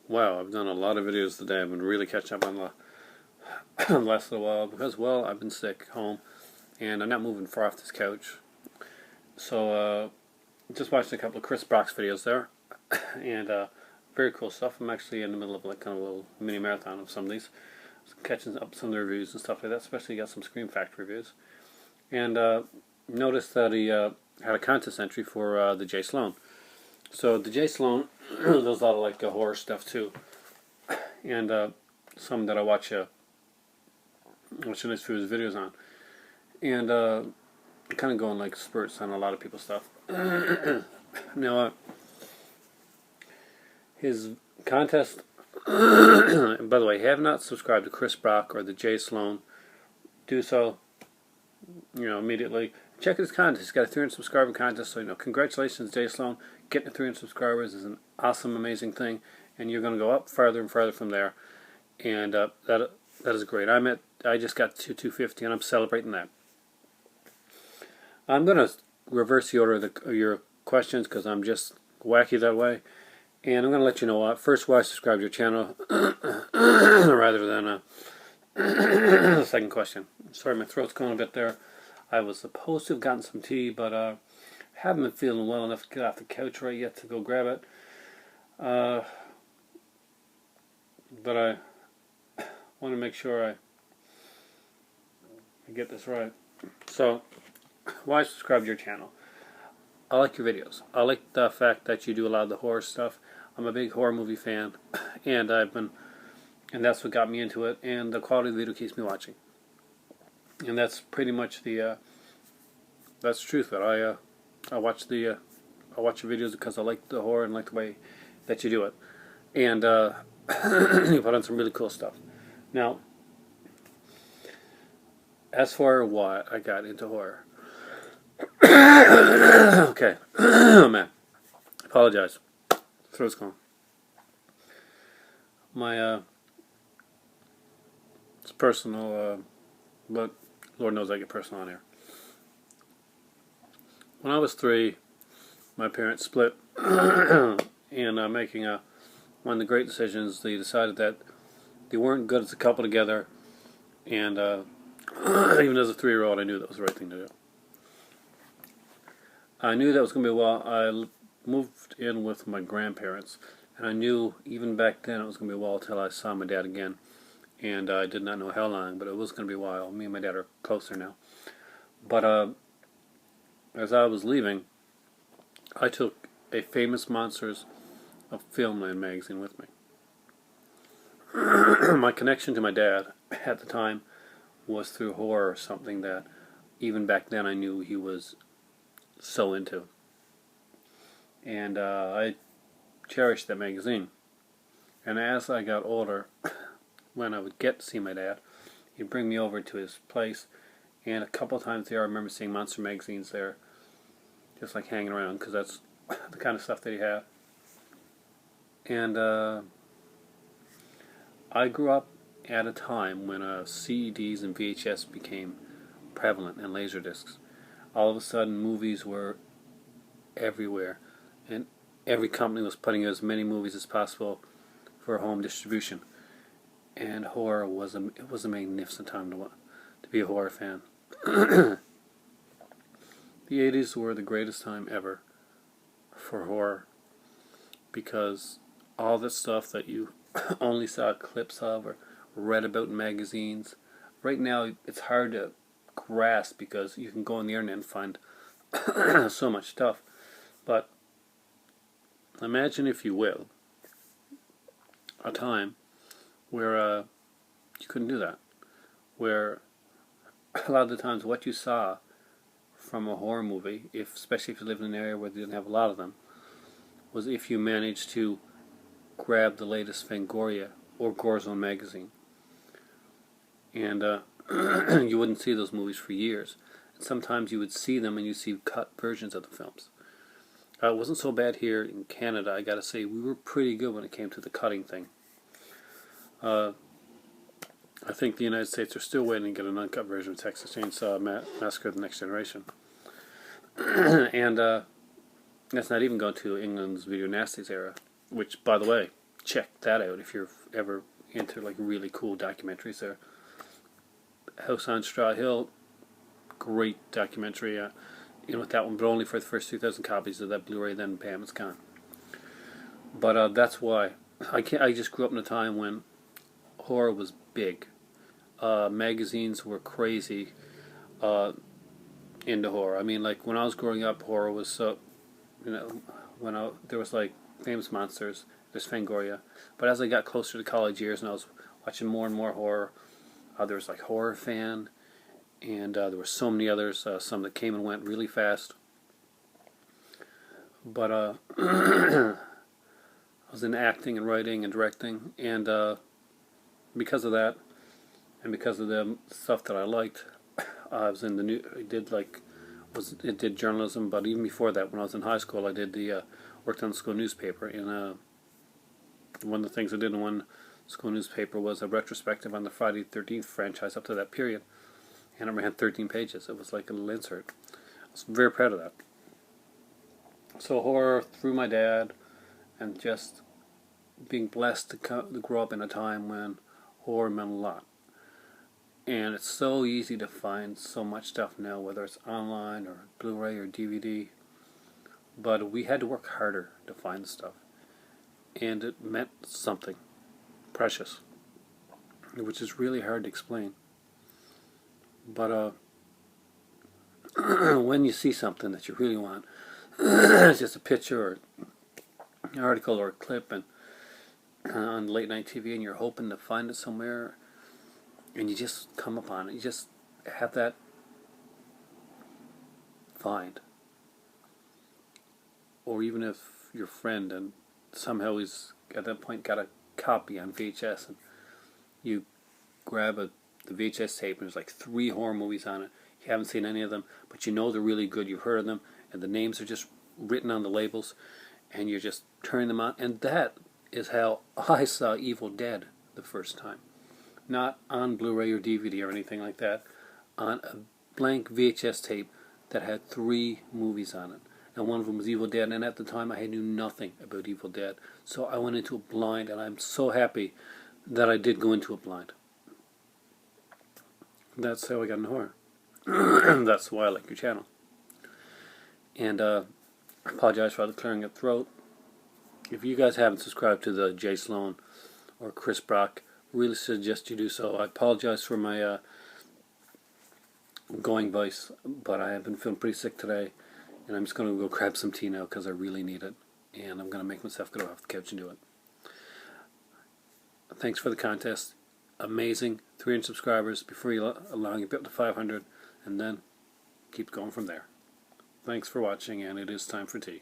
Wow, I've done a lot of videos today. I've been really catching up on the last little while because, well, I've been sick home and I'm not moving far off this couch. So, just watched a couple of Chris Brock's videos there and very cool stuff. I'm actually in the middle of like kind of a little mini marathon of some of these, catching up some of the reviews and stuff like that, especially got some Scream Factory reviews. And noticed that he had a contest entry for TheJSlone. So TheJSlone does a lot of like horror stuff too, and some that I watch a nice few of his videos on, and kind of going like spurts on a lot of people's stuff. Now, his contest. And by the way, have not subscribed to Chris Brock or TheJSlone, do so. Immediately. Check his contest. He's got a 300 subscriber contest, so congratulations, TheJSlone. Getting to 300 subscribers is an awesome, amazing thing, and you're going to go up farther and farther from there. And that is great. I just got to 250, and I'm celebrating that. I'm going to reverse the order of your questions because I'm just wacky that way, and I'm going to let you know first why I subscribe to your channel rather than the second question. Sorry, my throat's going a bit there. I was supposed to have gotten some tea, but haven't been feeling well enough to get off the couch right yet to go grab it. But I want to make sure I get this right. So, why subscribe to your channel? I like your videos. I like the fact that you do a lot of the horror stuff. I'm a big horror movie fan, and that's what got me into it. And the quality of the video keeps me watching. And that's pretty much that's the truth. That I watch your videos because I like the horror and like the way that you do it. And you put on some really cool stuff. Now, as for why I got into horror. Okay. Oh, man. Apologize. Throat's gone. It's personal, but Lord knows I get personal on here. When I was 3, my parents split, and making one of the great decisions, they decided that they weren't good as a couple together, and even as a 3-year-old, I knew that was the right thing to do. I knew that was going to be a while. I moved in with my grandparents, and I knew even back then it was going to be a while until I saw my dad again. And I did not know how long, but it was going to be a while. Me and my dad are closer now. But as I was leaving, I took a Famous Monsters of Filmland magazine with me. My connection to my dad at the time was through horror, something that even back then I knew he was so into. And I cherished that magazine. And as I got older, when I would get to see my dad, he'd bring me over to his place, and a couple of times there I remember seeing monster magazines there, just like hanging around, because that's the kind of stuff that he had. And I grew up at a time when CDs and VHS became prevalent, and Laserdiscs. All of a sudden movies were everywhere, and every company was putting out as many movies as possible for home distribution. And horror was a magnificent time to be a horror fan. The 80s were the greatest time ever for horror, because all the stuff that you only saw clips of or read about in magazines, right now it's hard to grasp because you can go on the internet and find so much stuff. But imagine, if you will, a time where you couldn't do that, where a lot of the times what you saw from a horror movie, especially if you lived in an area where they didn't have a lot of them, was if you managed to grab the latest Fangoria or Gore Zone magazine. And you wouldn't see those movies for years. And sometimes you would see them and you'd see cut versions of the films. It wasn't so bad here in Canada, I gotta say. We were pretty good when it came to the cutting thing. I think the United States are still waiting to get an uncut version of Texas Chainsaw Massacre: The Next Generation. And that's not even going to England's Video Nasties era, which, by the way, check that out if you're ever into like really cool documentaries. There, House on Straw Hill, great documentary. With that one, but only for the first 2,000 copies of that Blu-ray. Then bam, it's gone. But that's why I just grew up in a time when horror was big. Magazines were crazy into horror. I mean, like when I was growing up, horror was so, there was like Famous Monsters, there's Fangoria. But as I got closer to college years and I was watching more and more horror, there was like Horror Fan, and there were so many others, some that came and went really fast. But I was in acting and writing and directing, and because of that, and because of the stuff that I liked, I was in the new. I did journalism, but even before that, when I was in high school, I did worked on the school newspaper. And one of the things I did in one school newspaper was a retrospective on the Friday the 13th franchise up to that period, and it ran 13 pages. It was like a little insert. I was very proud of that. So horror through my dad, and just being blessed to grow up in a time when horror meant a lot. And it's so easy to find so much stuff now, whether it's online or Blu-ray or DVD. But we had to work harder to find the stuff. And it meant something precious, which is really hard to explain. But when you see something that you really want, it's just a picture or an article or a clip and on late night TV, and you're hoping to find it somewhere, and you just come upon it. You just have that find. Or even if your friend and somehow he's at that point got a copy on VHS, and you grab the VHS tape and there's like 3 horror movies on it. You haven't seen any of them, but you know they're really good. You've heard of them, and the names are just written on the labels, and you're just turning them on. And that is how I saw Evil Dead the first time. Not on Blu-ray or DVD or anything like that. On a blank VHS tape that had 3 movies on it. And one of them was Evil Dead, and at the time I knew nothing about Evil Dead. So I went into it blind, and I'm so happy that I did go into it blind. That's how I got into horror. That's why I like your channel. And I apologize for the clearing of throat. If you guys haven't subscribed to the TheJSlone or Chris Brock, really suggest you do so. I apologize for my going voice, but I have been feeling pretty sick today, and I'm just going to go grab some tea now because I really need it, and I'm going to make myself get off the couch and do it. Thanks for the contest. Amazing. 300 subscribers before you allowing you up to 500, and then keep going from there. Thanks for watching, and it is time for tea.